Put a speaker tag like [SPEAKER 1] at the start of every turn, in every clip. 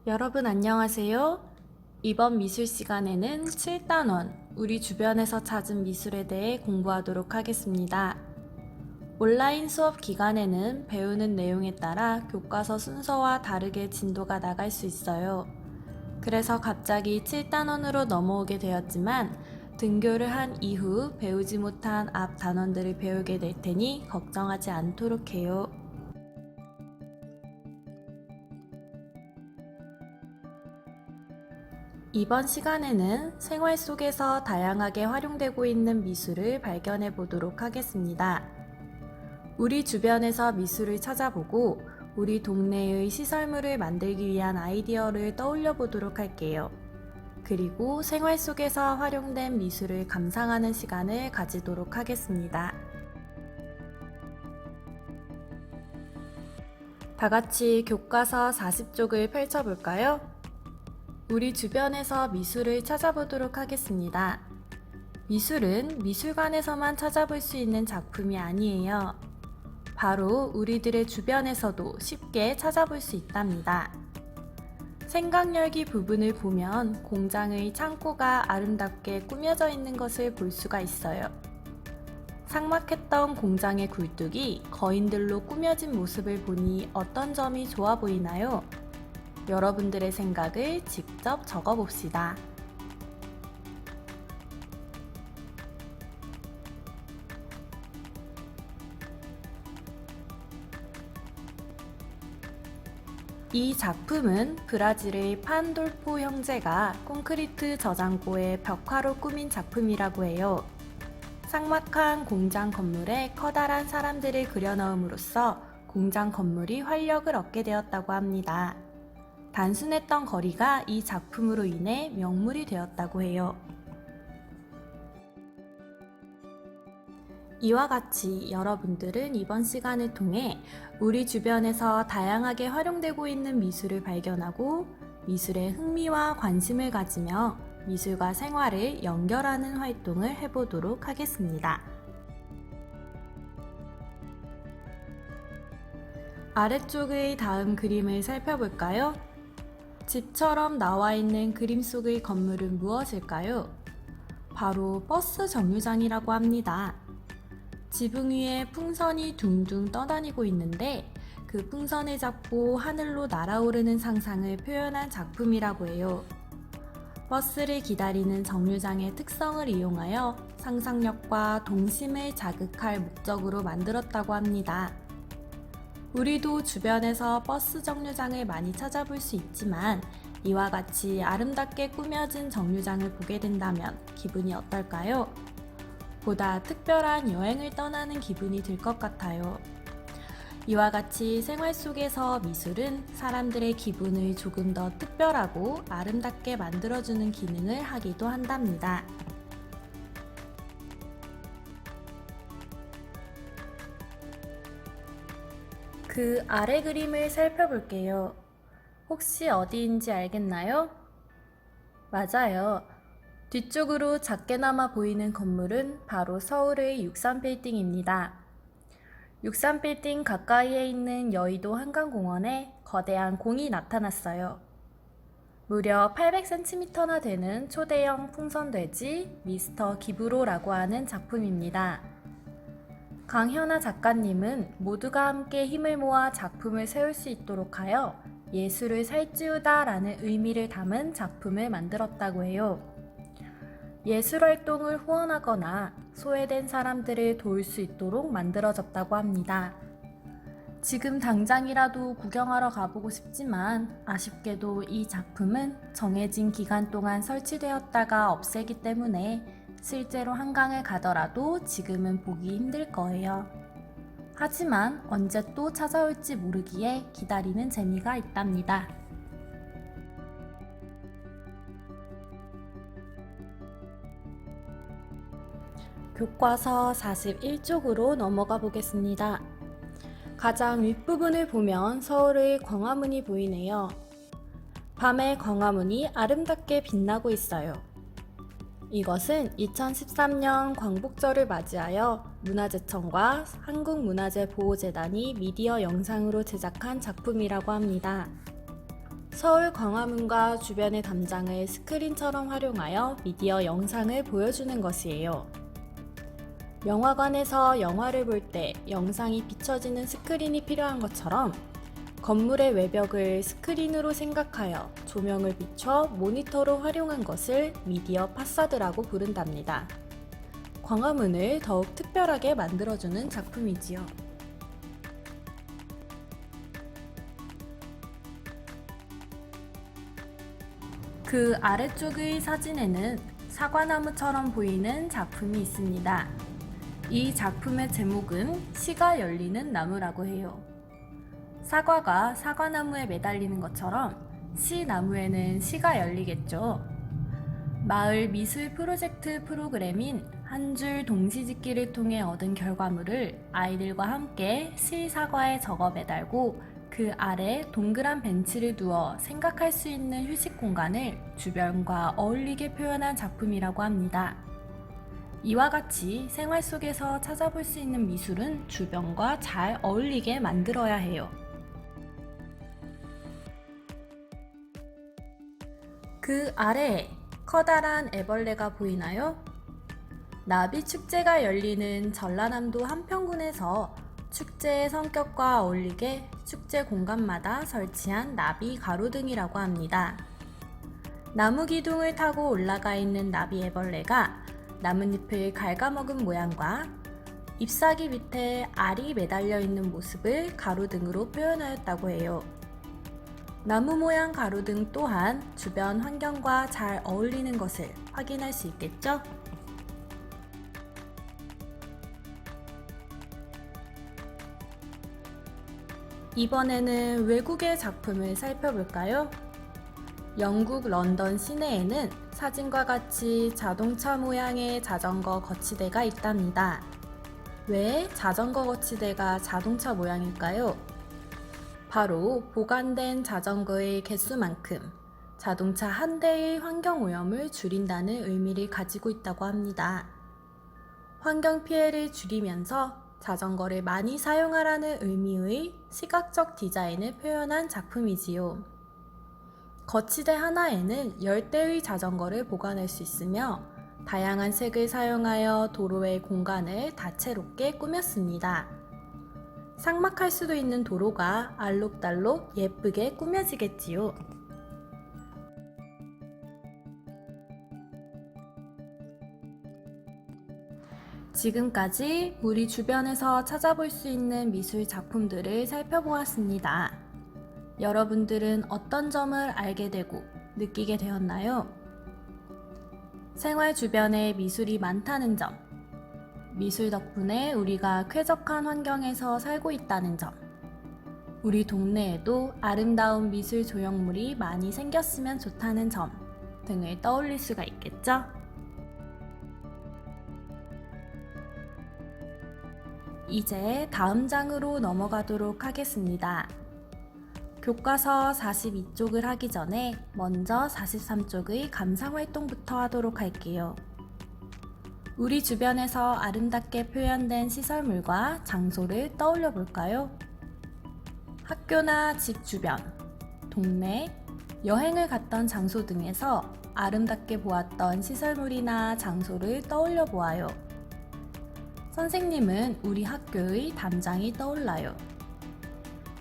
[SPEAKER 1] 여러분 안녕하세요. 이번 미술 시간에는 7단원 우리 주변에서 찾은 미술에 대해 공부하도록 하겠습니다. 온라인 수업 기간에는 배우는 내용에 따라 교과서 순서와 다르게 진도가 나갈 수 있어요. 그래서 갑자기 7단원으로 넘어오게 되었지만 등교를 한 이후 배우지 못한 앞 단원들을 배우게 될 테니 걱정하지 않도록 해요. 이번 시간에는 생활 속에서 다양하게 활용되고 있는 미술을 발견해 보도록 하겠습니다. 우리 주변에서 미술을 찾아보고 우리 동네의 시설물을 만들기 위한 아이디어를 떠올려 보도록 할게요. 그리고 생활 속에서 활용된 미술을 감상하는 시간을 가지도록 하겠습니다. 다 같이 교과서 40쪽을 펼쳐볼까요? 우리 주변에서 미술을 찾아보도록 하겠습니다. 미술은 미술관에서만 찾아볼 수 있는 작품이 아니에요. 바로 우리들의 주변에서도 쉽게 찾아볼 수 있답니다. 생각열기 부분을 보면 공장의 창고가 아름답게 꾸며져 있는 것을 볼 수가 있어요. 삭막했던 공장의 굴뚝이 거인들로 꾸며진 모습을 보니 어떤 점이 좋아 보이나요? 여러분들의 생각을 직접 적어봅시다. 이 작품은 브라질의 판돌포 형제가 콘크리트 저장고에 벽화로 꾸민 작품이라고 해요. 삭막한 공장 건물에 커다란 사람들을 그려넣음으로써 공장 건물이 활력을 얻게 되었다고 합니다. 단순했던 거리가 이 작품으로 인해 명물이 되었다고 해요. 이와 같이 여러분들은 이번 시간을 통해 우리 주변에서 다양하게 활용되고 있는 미술을 발견하고 미술에 흥미와 관심을 가지며 미술과 생활을 연결하는 활동을 해보도록 하겠습니다. 아래쪽의 다음 그림을 살펴볼까요? 집처럼 나와 있는 그림 속의 건물은 무엇일까요? 바로 버스 정류장이라고 합니다. 지붕 위에 풍선이 둥둥 떠다니고 있는데 그 풍선을 잡고 하늘로 날아오르는 상상을 표현한 작품이라고 해요. 버스를 기다리는 정류장의 특성을 이용하여 상상력과 동심을 자극할 목적으로 만들었다고 합니다. 우리도 주변에서 버스 정류장을 많이 찾아볼 수 있지만 이와 같이 아름답게 꾸며진 정류장을 보게 된다면 기분이 어떨까요? 보다 특별한 여행을 떠나는 기분이 들 것 같아요. 이와 같이 생활 속에서 미술은 사람들의 기분을 조금 더 특별하고 아름답게 만들어주는 기능을 하기도 한답니다. 그 아래 그림을 살펴볼게요. 혹시 어디인지 알겠나요? 맞아요. 뒤쪽으로 작게나마 보이는 건물은 바로 서울의 63빌딩입니다. 63빌딩 가까이에 있는 여의도 한강공원에 거대한 공이 나타났어요. 무려 800cm나 되는 초대형 풍선돼지 미스터 기브로라고 하는 작품입니다. 강현아 작가님은 모두가 함께 힘을 모아 작품을 세울 수 있도록 하여 예술을 살찌우다 라는 의미를 담은 작품을 만들었다고 해요. 예술활동을 후원하거나 소외된 사람들을 도울 수 있도록 만들어졌다고 합니다. 지금 당장이라도 구경하러 가보고 싶지만 아쉽게도 이 작품은 정해진 기간 동안 설치되었다가 없애기 때문에 실제로 한강을 가더라도 지금은 보기 힘들 거예요. 하지만 언제 또 찾아올지 모르기에 기다리는 재미가 있답니다. 교과서 41쪽으로 넘어가 보겠습니다. 가장 윗부분을 보면 서울의 광화문이 보이네요. 밤에 광화문이 아름답게 빛나고 있어요. 이것은 2013년 광복절을 맞이하여 문화재청과 한국문화재보호재단이 미디어 영상으로 제작한 작품이라고 합니다. 서울 광화문과 주변의 담장을 스크린처럼 활용하여 미디어 영상을 보여주는 것이에요. 영화관에서 영화를 볼 때 영상이 비춰지는 스크린이 필요한 것처럼 건물의 외벽을 스크린으로 생각하여 조명을 비춰 모니터로 활용한 것을 미디어 파사드라고 부른답니다. 광화문을 더욱 특별하게 만들어주는 작품이지요. 그 아래쪽의 사진에는 사과나무처럼 보이는 작품이 있습니다. 이 작품의 제목은 시가 열리는 나무라고 해요. 사과가 사과나무에 매달리는 것처럼 시나무에는 시가 열리겠죠. 마을 미술 프로젝트 프로그램인 한 줄 동시짓기를 통해 얻은 결과물을 아이들과 함께 시사과에 적어 매달고 그 아래 동그란 벤치를 두어 생각할 수 있는 휴식 공간을 주변과 어울리게 표현한 작품이라고 합니다. 이와 같이 생활 속에서 찾아볼 수 있는 미술은 주변과 잘 어울리게 만들어야 해요. 그 아래에 커다란 애벌레가 보이나요? 나비 축제가 열리는 전라남도 한평군에서 축제의 성격과 어울리게 축제 공간마다 설치한 나비 가로등이라고 합니다. 나무 기둥을 타고 올라가 있는 나비 애벌레가 나뭇잎을 갉아먹은 모양과 잎사귀 밑에 알이 매달려 있는 모습을 가로등으로 표현하였다고 해요. 나무 모양 가로등 또한 주변 환경과 잘 어울리는 것을 확인할 수 있겠죠? 이번에는 외국의 작품을 살펴볼까요? 영국 런던 시내에는 사진과 같이 자동차 모양의 자전거 거치대가 있답니다. 왜 자전거 거치대가 자동차 모양일까요? 바로 보관된 자전거의 개수만큼 자동차 한 대의 환경오염을 줄인다는 의미를 가지고 있다고 합니다. 환경 피해를 줄이면서 자전거를 많이 사용하라는 의미의 시각적 디자인을 표현한 작품이지요. 거치대 하나에는 10대의 자전거를 보관할 수 있으며 다양한 색을 사용하여 도로의 공간을 다채롭게 꾸몄습니다. 삭막할 수도 있는 도로가 알록달록 예쁘게 꾸며지겠지요. 지금까지 우리 주변에서 찾아볼 수 있는 미술 작품들을 살펴보았습니다. 여러분들은 어떤 점을 알게 되고 느끼게 되었나요? 생활 주변에 미술이 많다는 점, 미술 덕분에 우리가 쾌적한 환경에서 살고 있다는 점, 우리 동네에도 아름다운 미술 조형물이 많이 생겼으면 좋다는 점 등을 떠올릴 수가 있겠죠? 이제 다음 장으로 넘어가도록 하겠습니다. 교과서 42쪽을 하기 전에 먼저 43쪽의 감상활동부터 하도록 할게요. 우리 주변에서 아름답게 표현된 시설물과 장소를 떠올려 볼까요? 학교나 집 주변, 동네, 여행을 갔던 장소 등에서 아름답게 보았던 시설물이나 장소를 떠올려 보아요. 선생님은 우리 학교의 담장이 떠올라요.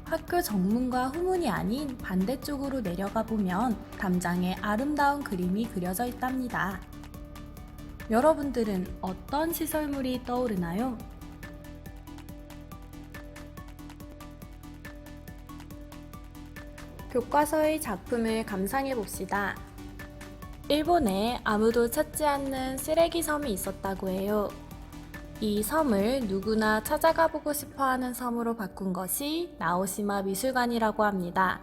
[SPEAKER 1] 학교 정문과 후문이 아닌 반대쪽으로 내려가 보면 담장에 아름다운 그림이 그려져 있답니다. 여러분들은 어떤 시설물이 떠오르나요? 교과서의 작품을 감상해 봅시다. 일본에 아무도 찾지 않는 쓰레기 섬이 있었다고 해요. 이 섬을 누구나 찾아가 보고 싶어하는 섬으로 바꾼 것이 나오시마 미술관이라고 합니다.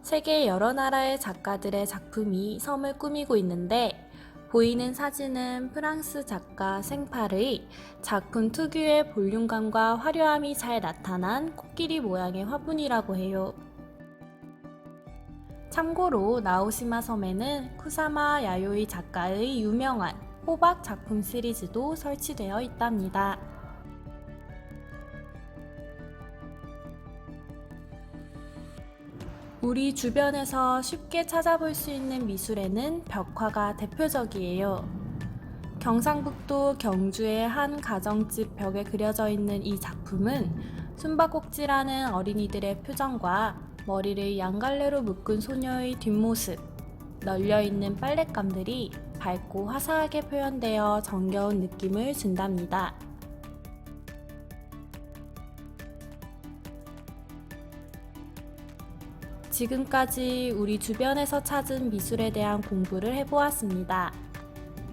[SPEAKER 1] 세계 여러 나라의 작가들의 작품이 섬을 꾸미고 있는데 보이는 사진은 프랑스 작가 생팔의 작품 특유의 볼륨감과 화려함이 잘 나타난 코끼리 모양의 화분이라고 해요. 참고로 나오시마 섬에는 쿠사마 야요이 작가의 유명한 호박 작품 시리즈도 설치되어 있답니다. 우리 주변에서 쉽게 찾아볼 수 있는 미술에는 벽화가 대표적이에요. 경상북도 경주의 한 가정집 벽에 그려져 있는 이 작품은 숨바꼭질하는 어린이들의 표정과 머리를 양갈래로 묶은 소녀의 뒷모습, 널려있는 빨랫감들이 밝고 화사하게 표현되어 정겨운 느낌을 준답니다. 지금까지 우리 주변에서 찾은 미술에 대한 공부를 해보았습니다.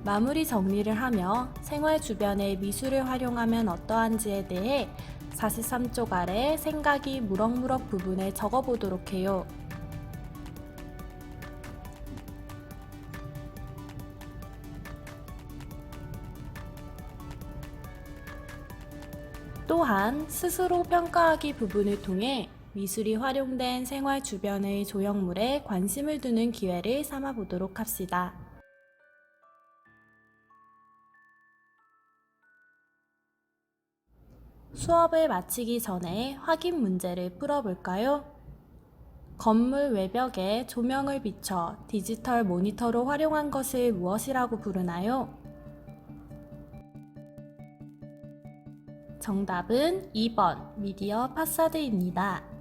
[SPEAKER 1] 마무리 정리를 하며 생활 주변의 미술을 활용하면 어떠한지에 대해 43쪽 아래 생각이 무럭무럭 부분에 적어보도록 해요. 또한 스스로 평가하기 부분을 통해 미술이 활용된 생활 주변의 조형물에 관심을 두는 기회를 삼아 보도록 합시다. 수업을 마치기 전에 확인 문제를 풀어볼까요? 건물 외벽에 조명을 비춰 디지털 모니터로 활용한 것을 무엇이라고 부르나요? 정답은 2번 미디어 파사드입니다.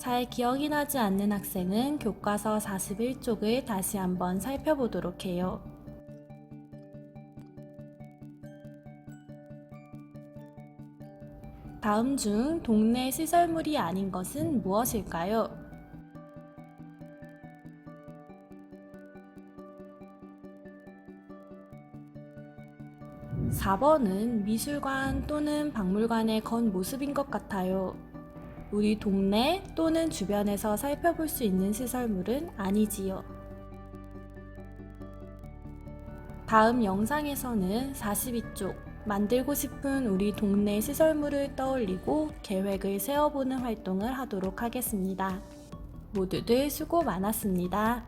[SPEAKER 1] 잘 기억이 나지 않는 학생은 교과서 41쪽을 다시 한번 살펴보도록 해요. 다음 중 동네 시설물이 아닌 것은 무엇일까요? 4번은 미술관 또는 박물관의 겉모습인 것 같아요. 우리 동네 또는 주변에서 살펴볼 수 있는 시설물은 아니지요. 다음 영상에서는 42쪽 만들고 싶은 우리 동네 시설물을 떠올리고 계획을 세워보는 활동을 하도록 하겠습니다. 모두들 수고 많았습니다.